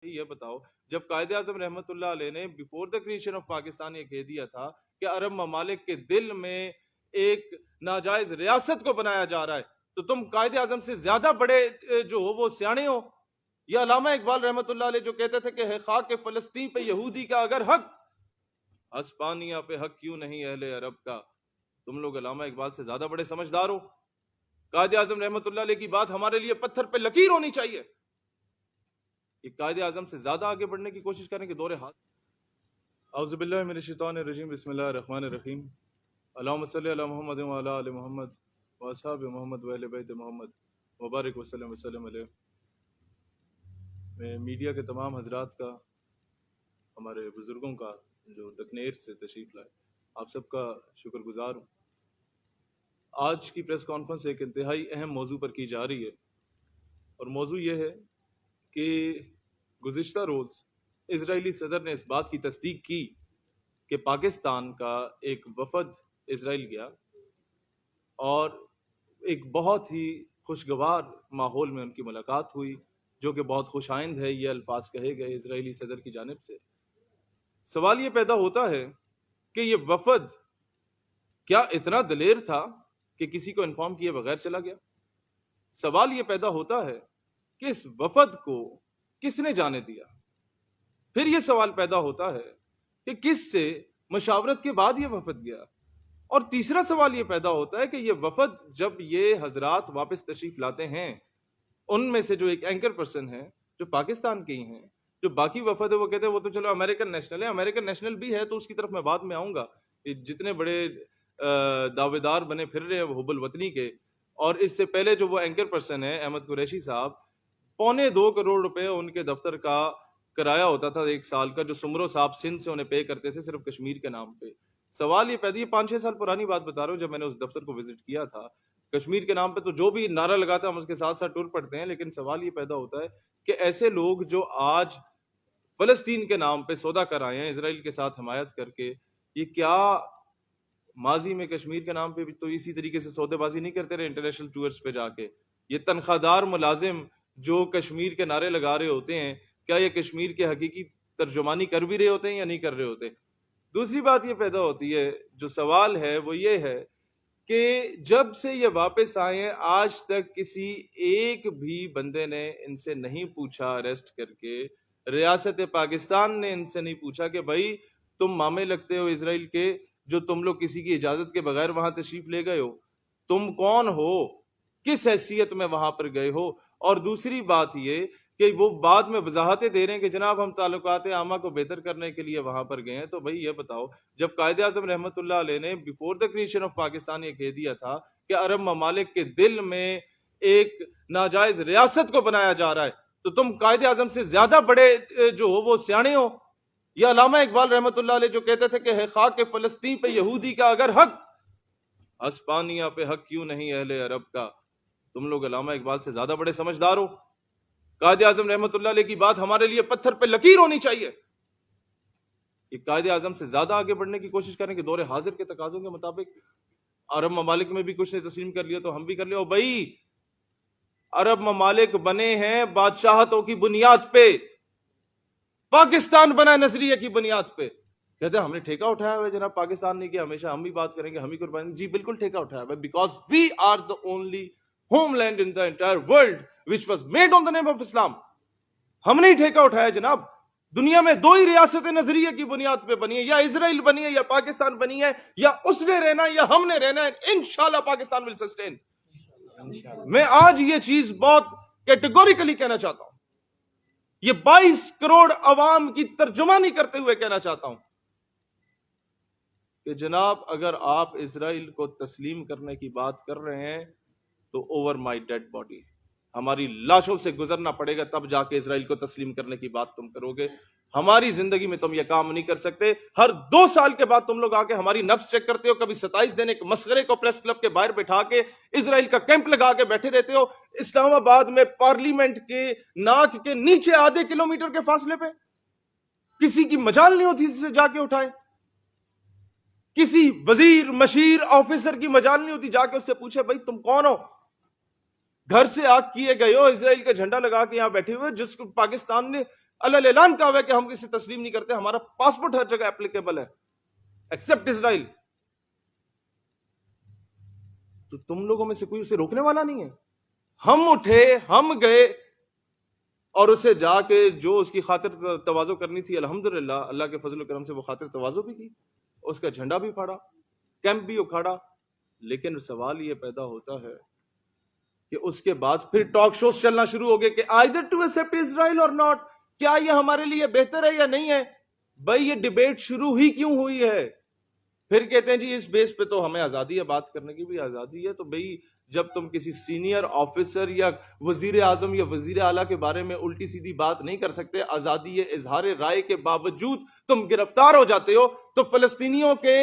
یہ بتاؤ، جب قائد اعظم رحمۃ اللہ علیہ نے before the creation of Pakistan یہ کہہ دیا تھا کہ عرب ممالک کے دل میں ایک ناجائز ریاست کو بنایا جا رہا ہے، تو تم قائد اعظم سے زیادہ بڑے جو ہو وہ سیانے ہو؟ یہ علامہ اقبال رحمۃ اللہ علیہ جو کہتے تھے کہ ہے خاک فلسطین پہ یہودی کا اگر حق، اسپانیہ پہ حق کیوں نہیں اہل عرب کا؟ تم لوگ علامہ اقبال سے زیادہ بڑے سمجھدار ہو؟ قائد اعظم رحمۃ اللہ علیہ کی بات ہمارے لیے پتھر پہ لکیر ہونی چاہیے. کہ قائد اعظم سے زیادہ آگے بڑھنے کی کوشش کریں کہ دور ہاتھ. اعوذ باللہ من الشیطان الرجیم، بسم اللہ الرحمن الرحیم. اللہم صلی علی محمد وعلی آل محمد واصحاب محمد واہل بیت محمد مبارک وسلم وسلم علیہ. میں میڈیا کے تمام حضرات کا، ہمارے بزرگوں کا جو دکنیر سے تشریف لائے، آپ سب کا شکر گزار ہوں. آج کی پریس کانفرنس ایک انتہائی اہم موضوع پر کی جا رہی ہے، اور موضوع یہ ہے کہ گزشتہ روز اسرائیلی صدر نے اس بات کی تصدیق کی کہ پاکستان کا ایک وفد اسرائیل گیا اور ایک بہت ہی خوشگوار ماحول میں ان کی ملاقات ہوئی، جو کہ بہت خوش آئند ہے. یہ الفاظ کہے گئے اسرائیلی صدر کی جانب سے. سوال یہ پیدا ہوتا ہے کہ یہ وفد کیا اتنا دلیر تھا کہ کسی کو انفارم کیے بغیر چلا گیا؟ سوال یہ پیدا ہوتا ہے کہ اس وفد کو کس نے جانے دیا؟ پھر یہ سوال پیدا ہوتا ہے کہ کس سے مشاورت کے بعد یہ وفد گیا؟ اور تیسرا سوال یہ پیدا ہوتا ہے کہ یہ وفد جب یہ حضرات واپس تشریف لاتے ہیں، ان میں سے جو ایک اینکر پرسن ہے جو پاکستان کے ہی ہیں، جو باقی وفد ہے وہ کہتے ہیں وہ تو چلو امریکن نیشنل ہے. امریکن نیشنل بھی ہے تو اس کی طرف میں بعد میں آؤں گا. جتنے بڑے دعوے دار بنے پھر رہے ہیں وہ حب الوطنی کے، اور اس سے پہلے جو وہ اینکر پرسن ہے احمد قریشی صاحب، 2.25 کروڑ روپے ان کے دفتر کا کرایہ ہوتا تھا ایک سال کا، جو سمرو صاحب سندھ سے انہیں پے کرتے تھے صرف کشمیر کے نام پہ. سوال یہ پیدا، یہ 5-6 سال پرانی بات بتا رہا ہوں، جب میں نے اس دفتر کو وزٹ کیا تھا کشمیر کے نام پہ، تو جو بھی نعرہ لگاتا ہے ہم اس کے ساتھ ساتھ ٹور پڑتے ہیں. لیکن سوال یہ پیدا ہوتا ہے کہ ایسے لوگ جو آج فلسطین کے نام پہ سودا کر آئے ہیں اسرائیل کے ساتھ حمایت کر کے، یہ کیا ماضی میں کشمیر کے نام پہ بھی تو اسی طریقے سے سودے بازی نہیں کرتے رہے انٹرنیشنل ٹورز پہ جا کے؟ یہ تنخواہ دار ملازم جو کشمیر کے نعرے لگا رہے ہوتے ہیں، کیا یہ کشمیر کے حقیقی ترجمانی کر بھی رہے ہوتے ہیں یا نہیں کر رہے ہوتے؟ دوسری بات یہ پیدا ہوتی ہے، جو سوال ہے وہ یہ ہے کہ جب سے یہ واپس آئے ہیں آج تک کسی ایک بھی بندے نے ان سے نہیں پوچھا، اریسٹ کر کے ریاست پاکستان نے ان سے نہیں پوچھا کہ بھائی تم مامے لگتے ہو اسرائیل کے، جو تم لوگ کسی کی اجازت کے بغیر وہاں تشریف لے گئے ہو، تم کون ہو، کس حیثیت میں وہاں پر گئے ہو؟ اور دوسری بات یہ کہ وہ بعد میں وضاحتیں دے رہے ہیں کہ جناب ہم تعلقات عامہ کو بہتر کرنے کے لیے وہاں پر گئے ہیں. تو بھائی یہ بتاؤ، جب قائد اعظم رحمۃ اللہ علیہ نے before the creation of Pakistan یہ کہہ دیا تھا کہ عرب ممالک کے دل میں ایک ناجائز ریاست کو بنایا جا رہا ہے، تو تم قائد اعظم سے زیادہ بڑے جو ہو وہ سیانے ہو؟ یہ علامہ اقبال رحمۃ اللہ علیہ جو کہتے تھے کہ ہے خاک فلسطین پہ یہودی کا اگر حق، اسپانیہ پہ حق کیوں نہیں اہل عرب کا؟ تم لوگ علامہ اقبال سے زیادہ بڑے سمجھدار ہو؟ قائد اعظم رحمۃ اللہ علیہ کی بات ہمارے لیے پتھر پہ لکیر ہونی چاہیے. کہ قائد اعظم سے زیادہ آگے بڑھنے کی کوشش کریں کہ دور حاضر کے تقاضوں کے مطابق عرب ممالک میں بھی کچھ نے تسلیم کر لیا تو ہم بھی کر لیں. اور بھائی عرب ممالک بنے ہیں بادشاہتوں کی بنیاد پہ، پاکستان بنا ہے نظریے کی بنیاد پہ. کہتے ہیں ہم نے ٹھیکہ اٹھایا ہوا ہے جناب پاکستان نے کیا، ہمیشہ ہم بھی بات کریں گے، ہم ہی قربانی. جی بالکل ٹھیکہ اٹھایا ہوا ہے، because we are the only homeland in the entire world which was made on the name of Islam. ہم نے ٹھیکہ اٹھایا جناب. دنیا میں 2 ہی ریاستیں نظریے کی بنیاد پہ بنی ہے، یا اسرائیل بنی ہے یا پاکستان بنی ہے، یا اس نے رہنا ہے یا ہم نے رہنا ہے. انشاءاللہ پاکستان will sustain. میں آج یہ چیز بہت کیٹیگوریکلی کہنا چاہتا ہوں، یہ 22 کروڑ عوام کی ترجمانی کرتے ہوئے کہنا چاہتا ہوں کہ جناب اگر آپ اسرائیل کو تسلیم کرنے کی بات کر رہے ہیں تو اوور مائی ڈیڈ باڈی، ہماری لاشوں سے گزرنا پڑے گا تب جا کے اسرائیل کو تسلیم کرنے کی بات تم کرو گے. ہماری زندگی میں تم یہ کام نہیں کر سکتے. ہر 2 سال کے بعد تم لوگ آ کے ہماری نبض چیک کرتے ہو، کبھی 27 دن ایک مسخرے کو پریس کلب کے باہر بٹھا کے اسرائیل کا کیمپ لگا کے بیٹھے رہتے ہو. اسلام آباد میں پارلیمنٹ کے ناک کے نیچے آدھے کلومیٹر کے فاصلے پہ کسی کی مجال نہیں ہوتی جسے جا کے اٹھائے، کسی وزیر مشیر آفیسر کی مجال نہیں ہوتی جا کے اس سے پوچھے بھائی تم کون ہو. گھر سے آگ کیے گئے ہو، اسرائیل کا جھنڈا لگا کے یہاں بیٹھے ہوئے، جس کو پاکستان نے اللہ اعلان کہا ہوا ہے کہ ہم اسے تسلیم نہیں کرتے. ہمارا پاسپورٹ ہر جگہ اپلیکیبل ہے ایکسپٹ اسرائیل. تو تم لوگوں میں سے کوئی اسے روکنے والا نہیں ہے. ہم اٹھے, ہم گئے اور اسے جا کے جو اس کی خاطر تواضع کرنی تھی, الحمدللہ اللہ کے فضل و کرم سے وہ خاطر تواضع بھی کی, اس کا جھنڈا بھی پھاڑا, کیمپ بھی اکھاڑا. لیکن سوال یہ پیدا ہوتا ہے کہ اس کے بعد پھر ٹاک شوز چلنا شروع ہو گئے کہ either to accept Israel or not, کیا یہ ہمارے لیے بہتر ہے یا نہیں ہے. بھائی یہ ڈیبیٹ شروع ہی کیوں ہوئی ہے؟ پھر کہتے ہیں جی اس بیس پہ تو ہمیں آزادی ہے, بات کرنے کی بھی آزادی ہے. تو بھائی جب تم کسی سینئر آفیسر یا وزیر اعظم یا وزیر اعلیٰ کے بارے میں الٹی سیدھی بات نہیں کر سکتے, آزادی اظہار رائے کے باوجود تم گرفتار ہو جاتے ہو, تو فلسطینیوں کے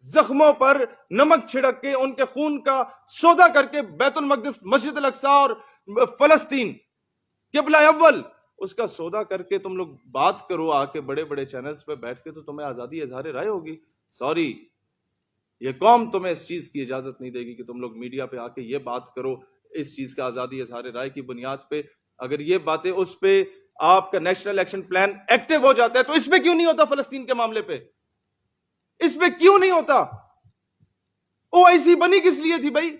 زخموں پر نمک چھڑک کے, ان کے خون کا سودا کر کے, بیت المقدس, مسجد الاقصی اور فلسطین قبلہ اول, اس کا سودا کر کے تم لوگ بات کرو آ کے بڑے بڑے چینلز پہ بیٹھ کے, تو تمہیں آزادی اظہار رائے ہوگی. سوری, یہ قوم تمہیں اس چیز کی اجازت نہیں دے گی کہ تم لوگ میڈیا پہ آ کے یہ بات کرو اس چیز کا آزادی اظہار رائے کی بنیاد پہ. اگر یہ باتیں اس پہ آپ کا نیشنل ایکشن پلان ایکٹیو ہو جاتا ہے تو اس پہ کیوں نہیں ہوتا؟ فلسطین کے معاملے پہ اس پہ کیوں نہیں ہوتا؟ او آئی سی بنی کس لیے تھی بھائی؟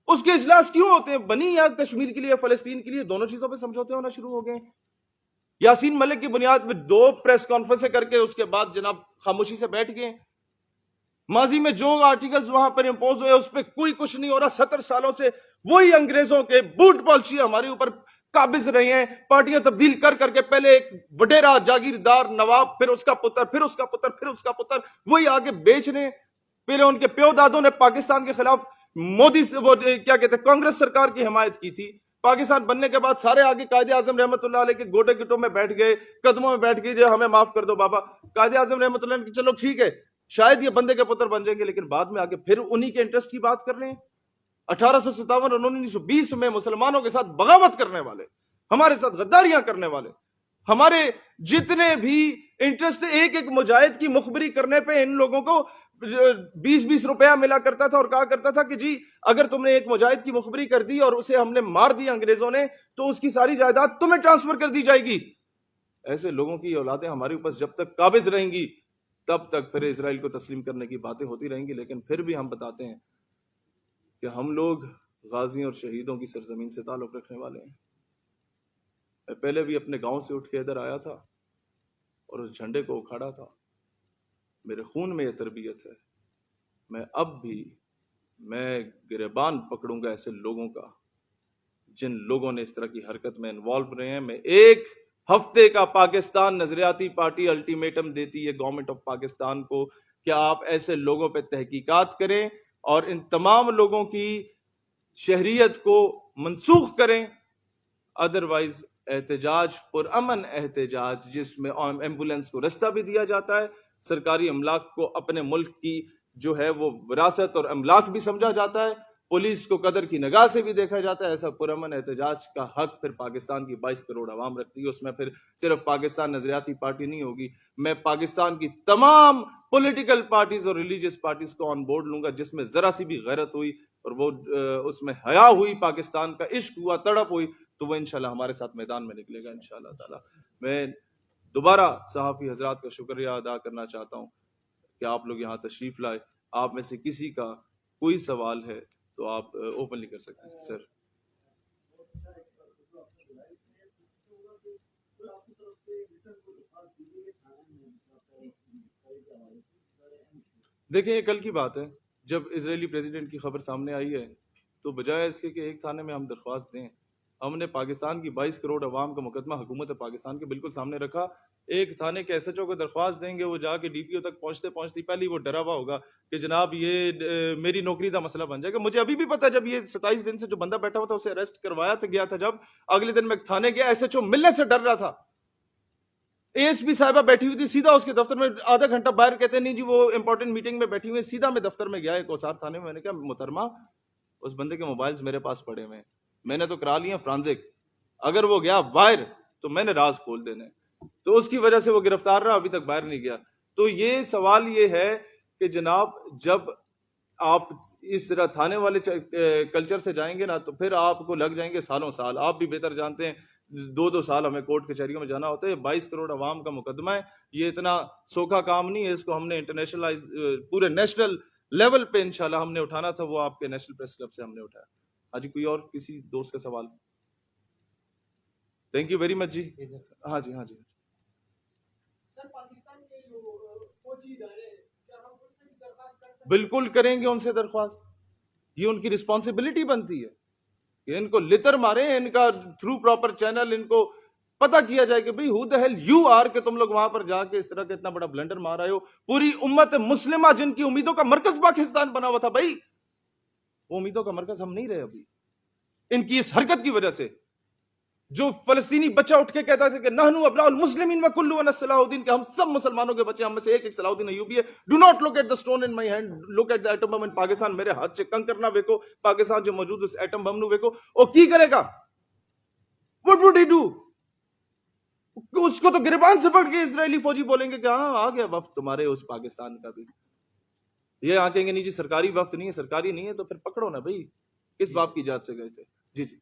اس کے اجلاس کیوں ہوتے ہیں؟ بنی یا کشمیر کے لیے, فلسطین کے لیے, دونوں چیزوں پہ سمجھوتے ہونا شروع ہو گئے. یاسین ملک کی بنیاد پہ 2 پریس کانفرنسیں کر کے اس کے بعد جناب خاموشی سے بیٹھ گئے. ماضی میں جو آرٹیکلز وہاں پر امپوز ہوئے اس پہ کوئی کچھ نہیں ہو رہا. 70 سالوں سے وہی انگریزوں کے بوٹ پالشی ہمارے اوپر قابض رہے ہیں, پارٹیاں تبدیل کر کر کے, پہلے ایک وڈیرا جاگیردار نواب, پھر اس کا پتر, پھر اس کا پتر, پھر اس کا پتر, وہی آگے بیچ رہے ہیں. پہلے ان کے پیو دادوں نے پاکستان کے خلاف مودی سے وہ کیا کہتے ہیں کانگریس سرکار کی حمایت کی تھی. پاکستان بننے کے بعد سارے آگے قائد اعظم رحمت اللہ علیہ کے گوٹے گٹوں میں بیٹھ گئے, قدموں میں بیٹھ گئے, جو ہمیں معاف کر دو بابا. قائد اعظم رحمت اللہ علیہ چلو ٹھیک ہے شاید یہ بندے کے پتر بن جائیں گے, لیکن بعد میں آگے پھر انہی کے انٹرسٹ کی بات کر رہے ہیں. 1857 اور 1920 میں مسلمانوں کے ساتھ بغاوت کرنے والے, ہمارے ساتھ غداریاں کرنے والے, ہمارے جتنے بھی انٹرسٹ, ایک ایک مجاہد کی مخبری کرنے پہ ان لوگوں کو 20-20 روپیہ ملا کرتا تھا, اور کہا کرتا تھا کہ جی اگر تم نے ایک مجاہد کی مخبری کر دی اور اسے ہم نے مار دیا انگریزوں نے, تو اس کی ساری جائیداد تمہیں ٹرانسفر کر دی جائے گی. ایسے لوگوں کی اولادیں ہمارے اوپر جب تک قابض رہیں گی تب تک پھر اسرائیل کو تسلیم کرنے کی باتیں ہوتی رہیں گی. لیکن پھر بھی ہم بتاتے ہیں کہ ہم لوگ غازیوں اور شہیدوں کی سرزمین سے تعلق رکھنے والے ہیں. میں پہلے بھی اپنے گاؤں سے اٹھ کے ادھر آیا تھا اور اس جھنڈے کو اکھاڑا تھا. میرے خون میں یہ تربیت ہے. میں اب بھی گریبان پکڑوں گا ایسے لوگوں کا جن لوگوں نے اس طرح کی حرکت میں انوالو رہے ہیں. میں 1 ہفتے کا پاکستان نظریاتی پارٹی الٹیمیٹم دیتی ہے گورنمنٹ آف پاکستان کو کہ آپ ایسے لوگوں پہ تحقیقات کریں اور ان تمام لوگوں کی شہریت کو منسوخ کریں. ادروائز احتجاج پرامن احتجاج جس میں ایمبولینس کو رستہ بھی دیا جاتا ہے, سرکاری املاک کو اپنے ملک کی جو ہے وہ وراثت اور املاک بھی سمجھا جاتا ہے, پولیس کو قدر کی نگاہ سے بھی دیکھا جاتا ہے, ایسا پرامن احتجاج کا حق پھر پاکستان کی 22 کروڑ عوام رکھتی ہے. اس میں پھر صرف پاکستان نظریاتی پارٹی نہیں ہوگی, میں پاکستان کی تمام پولیٹیکل پارٹیز اور ریلیجیس پارٹیز کو آن بورڈ لوں گا جس میں ذرا سی بھی غیرت ہوئی اور وہ اس میں حیا ہوئی, پاکستان کا عشق ہوا, تڑپ ہوئی, تو وہ انشاءاللہ ہمارے ساتھ میدان میں نکلے گا انشاءاللہ تعالی. میں دوبارہ صحافی حضرات کا شکریہ ادا کرنا چاہتا ہوں کہ آپ لوگ یہاں تشریف لائے. آپ میں سے کسی کا کوئی سوال ہے تو آپ اوپنلی کر سکتے ہیں سر. دیکھیں یہ کل کی بات ہے, جب اسرائیلی پریزیڈنٹ کی خبر سامنے آئی ہے تو بجائے اس کے کہ ایک تھانے میں ہم درخواست دیں, ہم نے پاکستان کی 22 کروڑ عوام کا مقدمہ حکومت پاکستان کے بالکل سامنے رکھا. ایک تھانے کے ایس ایچ او کو درخواست دیں گے, وہ جا کے ڈی پی او تک پہنچتے پہلی وہ ڈرا ہوا ہوگا کہ جناب یہ میری نوکری کا مسئلہ بن جائے گا. مجھے ابھی بھی پتا, جب یہ 27 دن سے جو بندہ بیٹھا ہوا تھا اسے اریسٹ کروایا تھا گیا تھا, جب اگلے دن میں تھانے گیا, ایس ایچ او ملنے سے ڈر رہا تھا. اے ایس پی صاحبہ بیٹھی ہوئی تھی, سیدھا اس کے دفتر میں آدھا گھنٹہ باہر, کہتے ہیں نہیں جی وہ امپورٹنٹ میٹنگ میں بیٹھی ہوئی, سیدھا میں دفتر میں گیا ایک اوسار تھانے میں. میں نے کہا محترمہ اس بندے کے موبائلز میرے پاس پڑے ہوئے ہیں, میں نے تو کرا لیے فرانزک, اگر وہ گیا باہر تو میں نے راز کھول دینے, تو اس کی وجہ سے وہ گرفتار رہا, ابھی تک باہر نہیں گیا. تو یہ سوال یہ ہے کہ جناب جب آپ اس طرح تھانے والے کلچر سے جائیں گے نا تو پھر آپ کو لگ جائیں گے سالوں سال. آپ بھی بہتر جانتے ہیں دو سال ہمیں کورٹ کچہریوں میں جانا ہوتا ہے. 22 کروڑ عوام کا مقدمہ ہے, یہ اتنا سوکھا کام نہیں ہے, اس کو ہم نے انٹرنیشنلائز پورے نیشنل لیول پہ انشاءاللہ ہم نے اٹھانا تھا, وہ آپ کے نیشنل پریس کلب سے ہم نے اٹھایا. ہاں جی, کوئی اور کسی دوست کا سوال؟ تھینک یو ویری مچ جی. ہاں جی ہاں جی. بالکل کریں گے ان سے درخواست, یہ ان کی رسپانسبلٹی بنتی ہے کہ ان کو لتر ماریں, ان کا تھرو پراپر چینل ان کو پتہ کیا جائے کہ بھئی who the hell you are کہ تم لوگ وہاں پر جا کے اس طرح کا اتنا بڑا بلنڈر مار آئے ہو. پوری امت مسلمہ جن کی امیدوں کا مرکز پاکستان بنا ہوا تھا بھائی, وہ امیدوں کا مرکز ہم نہیں رہے ابھی ان کی اس حرکت کی وجہ سے. جو فلسطینی بچہ اٹھ کے کہتا تھا کہ نحنو ابناء المسلمین وکلنا صلاح الدین, کہ ہم سب مسلمانوں کے بچے, ہم میں سے ایک صلاح الدین ایوبی ہے. Do not look at the stone in my hand, look at the atom bomb in Pakistan. میرے ہاتھ سے کنکر نہ ویکو, پاکستان جو موجود اس ایٹم بم نو ویکو. او کی کرے گا؟ what would he do؟ اس کو تو گریبان سے پکڑ کے اسرائیلی فوجی بولیں گے کہ ہاں آ گیا وفد تمہارے اس پاکستان کا بھی. یہ آ کہیں گے نہیں جی سرکاری وفد نہیں ہے, سرکاری نہیں ہے تو پھر پکڑو نا بھائی, کس باپ کی اجازت سے گئے تھے؟ جی جی.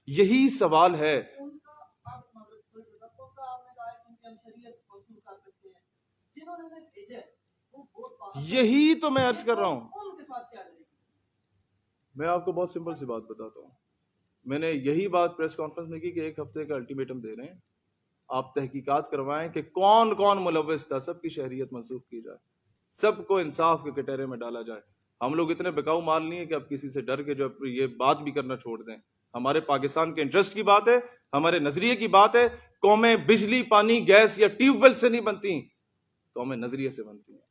یہی سوال ہے, یہی تو میں عرض کر رہا ہوں. میں آپ کو بہت سمپل سی بات بتاتا ہوں. میں نے یہی بات پریس کانفرنس میں کی کہ 1 ہفتے کا الٹیمیٹم دے رہے ہیں, آپ تحقیقات کروائیں کہ کون کون ملوث تھا, سب کی شہریت منسوخ کی جائے, سب کو انصاف کے کٹہرے میں ڈالا جائے. ہم لوگ اتنے بکاؤ مال نہیں ہے کہ اب کسی سے ڈر کے جو یہ بات بھی کرنا چھوڑ دیں. ہمارے پاکستان کے انٹرسٹ کی بات ہے, ہمارے نظریے کی بات ہے. قومیں بجلی پانی گیس یا ٹیوب ویل سے نہیں بنتی, قومیں نظریے سے بنتی ہیں,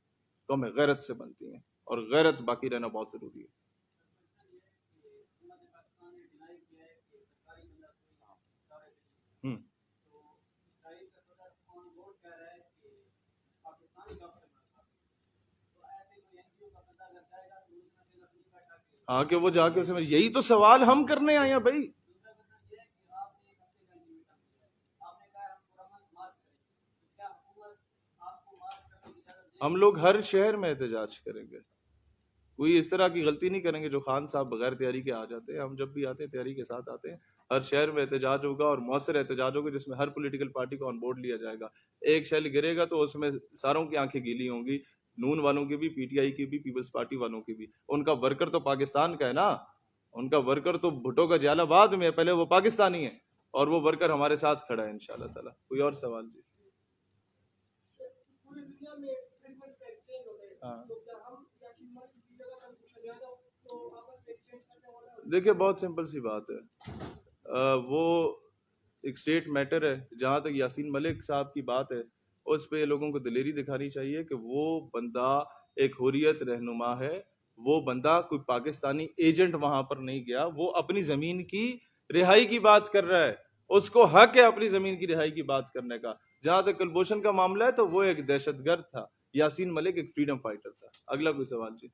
قومیں غیرت سے بنتی ہیں, اور غیرت باقی رہنا بہت ضروری ہے. ہاں کہ وہ جا کے اسے, یہی تو سوال ہم کرنے آئے ہیں بھائی. ہم لوگ ہر شہر میں احتجاج کریں گے, کوئی اس طرح کی غلطی نہیں کریں گے جو خان صاحب بغیر تیاری کے آ جاتے ہیں. ہم جب بھی آتے ہیں تیاری کے ساتھ آتے ہیں. ہر شہر میں احتجاج ہوگا, اور مؤثر احتجاج ہوگا جس میں ہر پولیٹیکل پارٹی کو آن بورڈ لیا جائے گا. ایک شیل گرے گا تو اس میں ساروں کی آنکھیں گیلی ہوں گی, نون والوں کی بھی, پی ٹی آئی کی بھی, پیپلز پارٹی والوں کی بھی. ان کا ورکر تو پاکستان کا ہے نا, ان کا ورکر تو بھٹو کا جال آباد میں ہے, پہلے وہ پاکستانی ہے, اور وہ ورکر ہمارے ساتھ کھڑا ہے انشاءاللہ تعالی. کوئی اور سوال؟ جی. دیکھیں بہت سمپل سی بات ہے, وہ ایک اسٹیٹ میٹر ہے. جہاں تک یاسین ملک صاحب کی بات ہے, اس پہ لوگوں کو دلیری دکھانی چاہیے کہ وہ بندہ ایک حریت رہنما ہے, وہ بندہ کوئی پاکستانی ایجنٹ وہاں پر نہیں گیا, وہ اپنی زمین کی رہائی کی بات کر رہا ہے, اس کو حق ہے اپنی زمین کی رہائی کی بات کرنے کا. جہاں تک کلبھوشن کا معاملہ ہے تو وہ ایک دہشت گرد تھا, یاسین ملک ایک فریڈم فائٹر تھا. اگلا کوئی سوال؟ جی.